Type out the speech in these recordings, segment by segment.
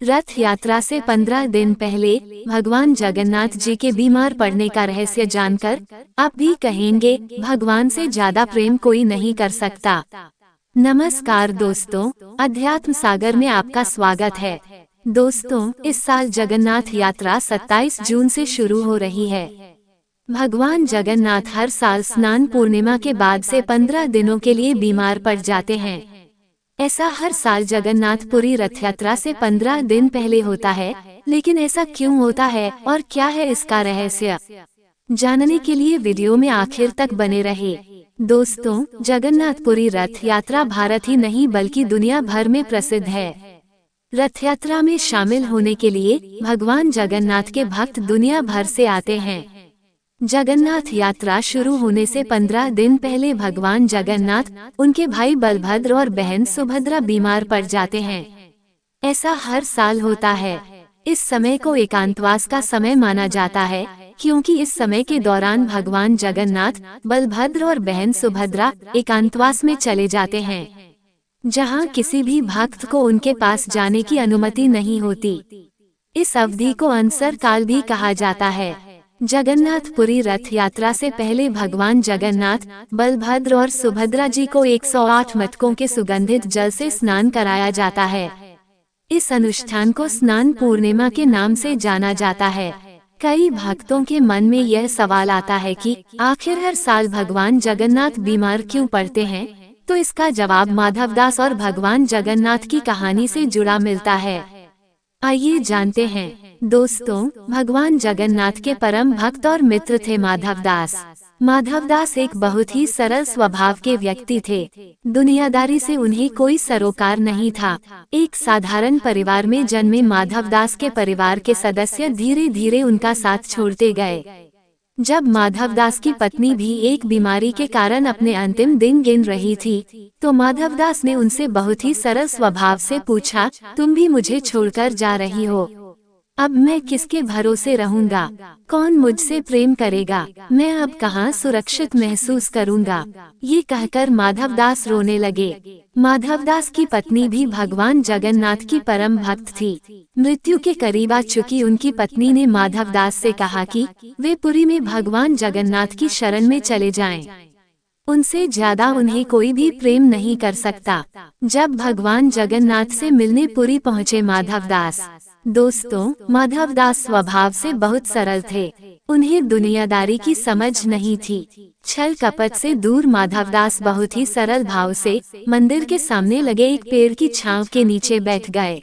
रथ यात्रा से 15 दिन पहले भगवान जगन्नाथ जी के बीमार पड़ने का रहस्य जानकर आप भी कहेंगे, भगवान से ज्यादा प्रेम कोई नहीं कर सकता। नमस्कार दोस्तों, अध्यात्म सागर में आपका स्वागत है। दोस्तों, इस साल जगन्नाथ यात्रा 27 जून से शुरू हो रही है। भगवान जगन्नाथ हर साल स्नान पूर्णिमा के बाद से 15 दिनों के लिए बीमार पड़ जाते हैं। ऐसा हर साल जगन्नाथपुरी रथ यात्रा से 15 दिन पहले होता है, लेकिन ऐसा क्यों होता है और क्या है इसका रहस्य, जानने के लिए वीडियो में आखिर तक बने रहे। दोस्तों, जगन्नाथपुरी रथ यात्रा भारत ही नहीं बल्कि दुनिया भर में प्रसिद्ध है। रथ यात्रा में शामिल होने के लिए भगवान जगन्नाथ के भक्त दुनिया भर से आते हैं। जगन्नाथ यात्रा शुरू होने से 15 दिन पहले भगवान जगन्नाथ, उनके भाई बलभद्र और बहन सुभद्रा बीमार पड़ जाते हैं। ऐसा हर साल होता है। इस समय को एकांतवास का समय माना जाता है, क्योंकि इस समय के दौरान भगवान जगन्नाथ, बलभद्र और बहन सुभद्रा एकांतवास में चले जाते हैं, जहां किसी भी भक्त को उनके पास जाने की अनुमति नहीं होती। इस अवधि को अनसर काल भी कहा जाता है। जगन्नाथपुरी रथ यात्रा से पहले भगवान जगन्नाथ, बलभद्र और सुभद्रा जी को 108 मटकों के सुगंधित जल से स्नान कराया जाता है। इस अनुष्ठान को स्नान पूर्णिमा के नाम से जाना जाता है। कई भक्तों के मन में यह सवाल आता है कि आखिर हर साल भगवान जगन्नाथ बीमार क्यों पड़ते हैं, तो इसका जवाब माधवदास और भगवान जगन्नाथ की कहानी से जुड़ा मिलता है। आइए जानते हैं। दोस्तों, भगवान जगन्नाथ के परम भक्त और मित्र थे माधवदास। माधवदास एक बहुत ही सरल स्वभाव के व्यक्ति थे। दुनियादारी से उन्हें कोई सरोकार नहीं था। एक साधारण परिवार में जन्मे माधवदास के परिवार के सदस्य धीरे धीरे उनका साथ छोड़ते गए। जब माधवदास की पत्नी भी एक बीमारी के कारण अपने अंतिम दिन गिन रही थी, तो माधवदास ने उनसे बहुत ही सरल स्वभाव से पूछा, तुम भी मुझे छोड़कर जा रही हो? अब मैं किसके भरोसे रहूंगा? कौन मुझसे प्रेम करेगा? मैं अब कहाँ सुरक्षित महसूस करूंगा? ये कहकर माधवदास रोने लगे। माधवदास की पत्नी भी भगवान जगन्नाथ की परम भक्त थी। मृत्यु के करीब आ चुकी उनकी पत्नी ने माधवदास से कहा कि वे पुरी में भगवान जगन्नाथ की शरण में चले जाएं। उनसे ज्यादा उन्हें कोई भी प्रेम नहीं कर सकता। जब भगवान जगन्नाथ से मिलने पुरी पहुँचे माधवदास। दोस्तों, माधवदास स्वभाव से बहुत सरल थे। उन्हें दुनियादारी की समझ नहीं थी। छल कपट से दूर माधवदास बहुत ही सरल भाव से मंदिर के सामने लगे एक पेड़ की छांव के नीचे बैठ गए।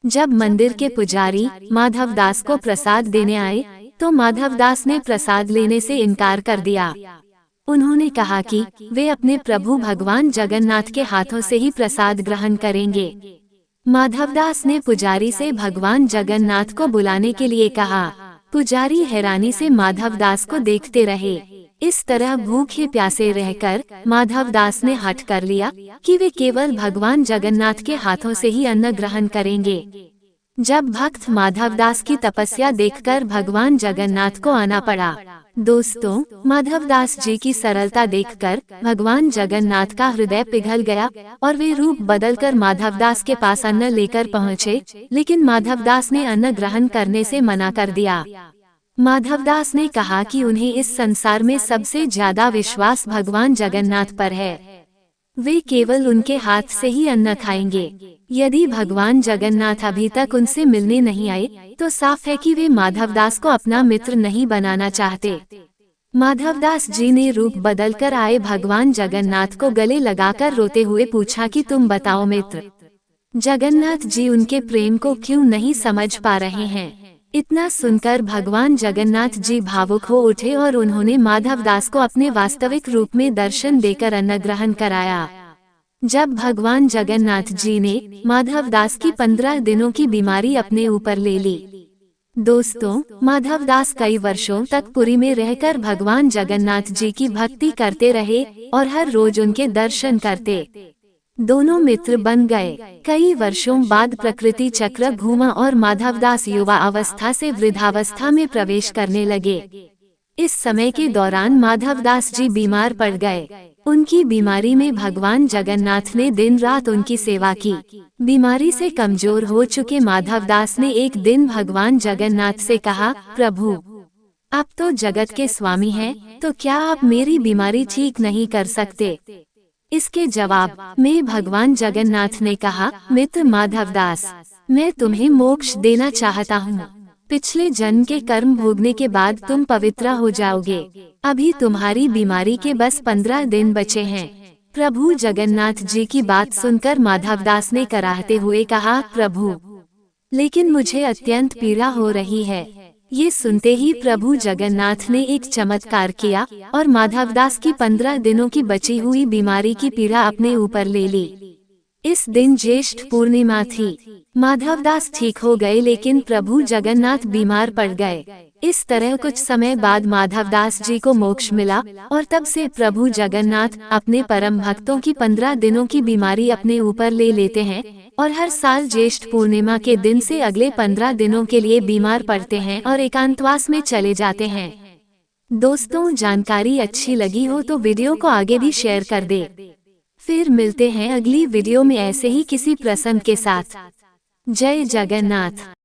जब मंदिर के पुजारी माधवदास को प्रसाद देने आए, तो माधवदास ने प्रसाद लेने से इनकार कर दिया। उन्होंने कहा कि वे अपने प्रभु भगवान जगन्नाथ के हाथों से ही प्रसाद ग्रहण करेंगे। माधवदास ने पुजारी से भगवान जगन्नाथ को बुलाने के लिए कहा। पुजारी हैरानी से माधवदास को देखते रहे। इस तरह भूखे प्यासे रहकर माधवदास ने हठ कर लिया कि वे केवल भगवान जगन्नाथ के हाथों से ही अन्न ग्रहण करेंगे। जब भक्त माधवदास की तपस्या देखकर भगवान जगन्नाथ को आना पड़ा। दोस्तों, माधवदास जी की सरलता देखकर भगवान जगन्नाथ का हृदय पिघल गया और वे रूप बदलकर माधवदास के पास अन्न लेकर पहुँचे, लेकिन माधवदास ने अन्न ग्रहण करने से मना कर दिया। माधवदास ने कहा कि उन्हें इस संसार में सबसे ज्यादा विश्वास भगवान जगन्नाथ पर है। वे केवल उनके हाथ से ही अन्न खाएंगे। यदि भगवान जगन्नाथ अभी तक उनसे मिलने नहीं आए, तो साफ है कि वे माधवदास को अपना मित्र नहीं बनाना चाहते। माधवदास जी ने रूप बदलकर आए भगवान जगन्नाथ को गले लगाकर रोते हुए पूछा कि तुम बताओ मित्र, जगन्नाथ जी उनके प्रेम को क्यों नहीं समझ पा रहे हैं? इतना सुनकर भगवान जगन्नाथ जी भावुक हो उठे और उन्होंने माधवदास को अपने वास्तविक रूप में दर्शन देकर अन्न ग्रहण कराया। जब भगवान जगन्नाथ जी ने माधवदास की 15 दिनों की बीमारी अपने ऊपर ले ली। दोस्तों, माधवदास कई वर्षों तक पुरी में रहकर भगवान जगन्नाथ जी की भक्ति करते रहे और हर रोज उनके दर्शन करते। दोनों मित्र बन गए। कई वर्षों बाद प्रकृति चक्र घूमा और माधवदास युवा अवस्था से वृद्धावस्था में प्रवेश करने लगे। इस समय के दौरान माधवदास जी बीमार पड़ गए। उनकी बीमारी में भगवान जगन्नाथ ने दिन रात उनकी सेवा की। बीमारी से कमजोर हो चुके माधवदास ने एक दिन भगवान जगन्नाथ से कहा, प्रभु, आप तो जगत के स्वामी हैं, तो क्या आप मेरी बीमारी ठीक नहीं कर सकते? इसके जवाब में भगवान जगन्नाथ ने कहा, मित्र माधवदास, मैं तुम्हें मोक्ष देना चाहता हूँ। पिछले जन्म के कर्म भोगने के बाद तुम पवित्र हो जाओगे। अभी तुम्हारी बीमारी के बस 15 दिन बचे हैं। प्रभु जगन्नाथ जी की बात सुनकर माधवदास ने कराहते हुए कहा, प्रभु, लेकिन मुझे अत्यंत पीड़ा हो रही है। ये सुनते ही प्रभु जगन्नाथ ने एक चमत्कार किया और माधवदास की 15 दिनों की बची हुई बीमारी की पीड़ा अपने ऊपर ले ली। इस दिन ज्येष्ठ पूर्णिमा थी। माधवदास ठीक हो गए, लेकिन प्रभु जगन्नाथ बीमार पड़ गए। इस तरह कुछ समय बाद माधवदास जी को मोक्ष मिला और तब से प्रभु जगन्नाथ अपने परम भक्तों की 15 दिनों की बीमारी अपने ऊपर ले लेते हैं और हर साल ज्येष्ठ पूर्णिमा के दिन से अगले 15 दिनों के लिए बीमार पड़ते हैं और एकांतवास में चले जाते हैं। दोस्तों, जानकारी अच्छी लगी हो तो वीडियो को आगे भी शेयर कर दे। फिर मिलते हैं अगली वीडियो में ऐसे ही किसी प्रसंग के साथ। जय जगन्नाथ।